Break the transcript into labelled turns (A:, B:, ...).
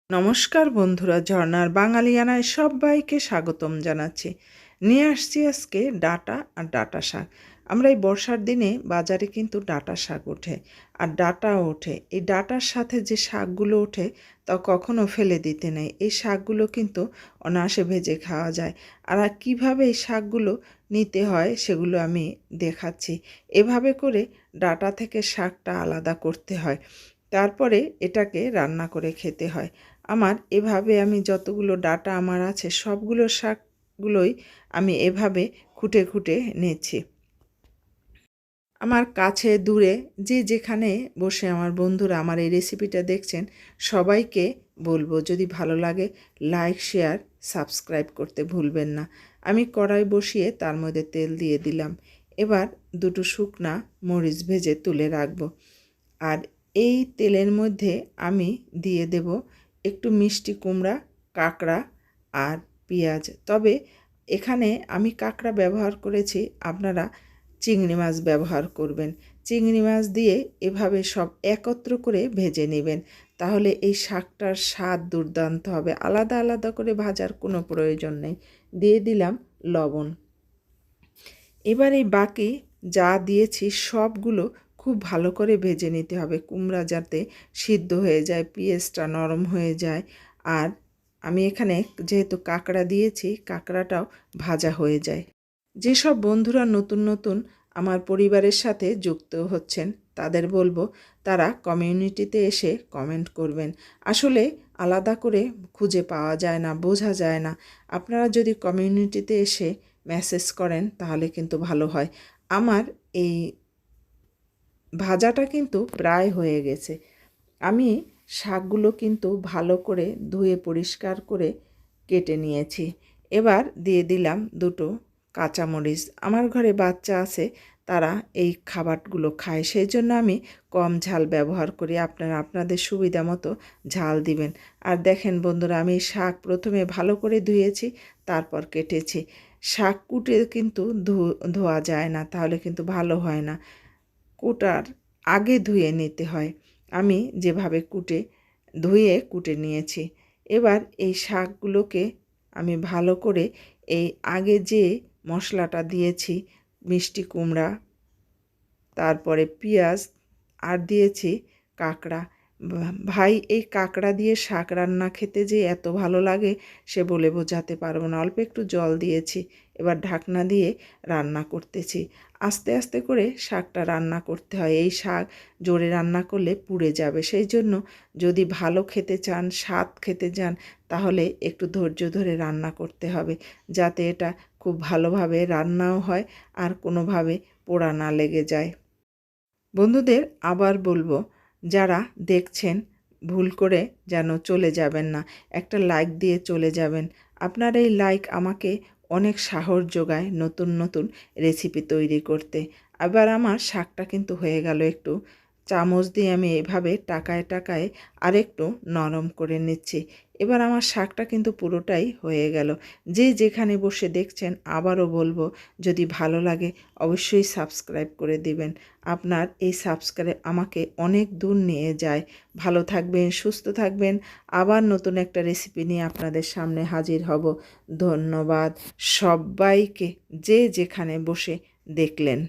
A: নমস্কার বন্ধুরা, ঝর্ণার বাঙালিয়ানায় সবাইকে স্বাগতম জানাচ্ছি। নিয়ে আসছি আজকে ডাঁটা আর ডাঁটা শাক। আমরা এই বর্ষার দিনে বাজারে কিন্তু ডাঁটা শাক ওঠে আর ডাঁটাও ওঠে। এই ডাঁটার সাথে যে শাকগুলো ওঠে তা কখনো ফেলে দিতে নেই। এই শাকগুলো কিন্তু অনায়াসে ভেজে খাওয়া যায়। আর কিভাবে এই শাকগুলো নিতে হয় সেগুলো আমি দেখাচ্ছি। এভাবে করে ডাঁটা থেকে শাকটা আলাদা করতে হয়, তারপরে এটাকে রান্না করে খেতে হয়। আমার এভাবে আমি যতগুলো ডাঁটা আমার আছে সবগুলো শাকগুলোই আমি এভাবে খুঁটে খুঁটে নিচ্ছি। আমার কাছে দূরে যে যেখানে বসে আমার বন্ধুরা আমার এই রেসিপিটা দেখছেন সবাইকে বলবো, যদি ভালো লাগে লাইক, শেয়ার, সাবস্ক্রাইব করতে ভুলবেন না। আমি কড়াই বসিয়ে তার মধ্যে তেল দিয়ে দিলাম। এবার দুটো শুকনা মরিচ ভেজে তুলে রাখবো। আর এই তেলের মধ্যে আমি দিয়ে দেব একটু মিষ্টি কুমড়া, কাঁকড়া আর পেঁয়াজ। তবে এখানে আমি কাঁকড়া ব্যবহার করেছি, আপনারা চিংড়ি মাছ ব্যবহার করবেন। চিংড়ি মাছ দিয়ে এভাবে সব একত্র করে ভেজে নেবেন, তাহলে এই শাকটার স্বাদ দুর্দান্ত হবে। আলাদা আলাদা করে ভাজার কোনো প্রয়োজন নেই। দিয়ে দিলাম লবণ। এবার এই বাকি যা দিয়েছি সবগুলো খুব ভালো করে ভেজে নিতে হবে, কুমড়া যাতে সিদ্ধ হয়ে যায়, পেঁয়াজটা নরম হয়ে যায়। আর আমি এখানে যেহেতু কাঁকড়া দিয়েছি, কাঁকড়াটাও ভাজা হয়ে যায়। যেসব বন্ধুরা নতুন নতুন আমার পরিবারের সাথে যুক্ত হচ্ছেন তাদের বলবো তারা কমিউনিটিতে এসে কমেন্ট করবেন। আসলে আলাদা করে খুঁজে পাওয়া যায় না, বোঝা যায় না। আপনারা যদি কমিউনিটিতে এসে মেসেজ করেন তাহলে কিন্তু ভালো হয়। আমার এই ভাজাটা কিন্তু প্রায় হয়ে গেছে। আমি শাকগুলো কিন্তু ভালো করে ধুয়ে পরিষ্কার করে কেটে নিয়েছি। এবার দিয়ে দিলাম দুটো কাঁচামরিচ। আমার ঘরে বাচ্চা আছে, তারা এই খাবারগুলো খায়, সেই জন্য আমি কম ঝাল ব্যবহার করি। আপনারা আপনাদের সুবিধা মতো ঝাল দিবেন। আর দেখেন বন্ধুরা, আমি শাক প্রথমে ভালো করে ধুয়েছি, তারপর কেটেছি। শাক কুটে কিন্তু ধোয়া যায় না, তাহলে কিন্তু ভালো হয় না। কুটার আগে ধুয়ে নিতে হয়। আমি যেভাবে ধুয়ে কুটে নিয়েছি। এবার এই শাকগুলোকে আমি ভালো করে এই আগে যে মশলাটা দিয়েছি, মিষ্টি কুমড়া, তারপরে পেঁয়াজ আর দিয়েছি কাঁকড়া। ভাই, এই কাঁকড়া দিয়ে শাক রান্না খেতে যে এত ভালো লাগে সে বলে বোঝাতে পারবো না। অল্প একটু জল দিয়েছি, এবার ঢাকনা দিয়ে রান্না করতেছি। আস্তে আস্তে করে শাকটা রান্না করতে হয়। এই শাক জোরে রান্না করলে পুড়ে যাবে, সেই জন্য যদি ভালো খেতে চান, স্বাদ খেতে চান, তাহলে একটু ধৈর্য ধরে রান্না করতে হবে, যাতে এটা খুব ভালোভাবে রান্নাও হয় আর কোনোভাবে পোড়া না লেগে যায়। বন্ধুদের আবার বলবো, যারা দেখছেন ভুল করে যেন চলে যাবেন না, একটা লাইক দিয়ে চলে যাবেন। আপনার এই লাইক আমাকে অনেক সাহস যোগায় নতুন নতুন রেসিপি তৈরি করতে। আবার আমার শাকটা কিন্তু হয়ে গেল, একটু চামচ দিয়ে আমি এভাবে টাকায় টাকায় আরেকটু নরম করে নিচ্ছি। এবার আমার শাকটা কিন্তু পুরোটাই হয়ে গেল। যে যেখানে বসে দেখছেন আবারও বলবো, যদি ভালো লাগে অবশ্যই সাবস্ক্রাইব করে দিবেন। আপনার এই সাবস্ক্রাইব আমাকে অনেক দূর নিয়ে যায়। ভালো থাকবেন, সুস্থ থাকবেন। আবার নতুন একটা রেসিপি নিয়ে আপনাদের সামনে হাজির হব। ধন্যবাদ সবাইকে, যে যেখানে বসে দেখলেন।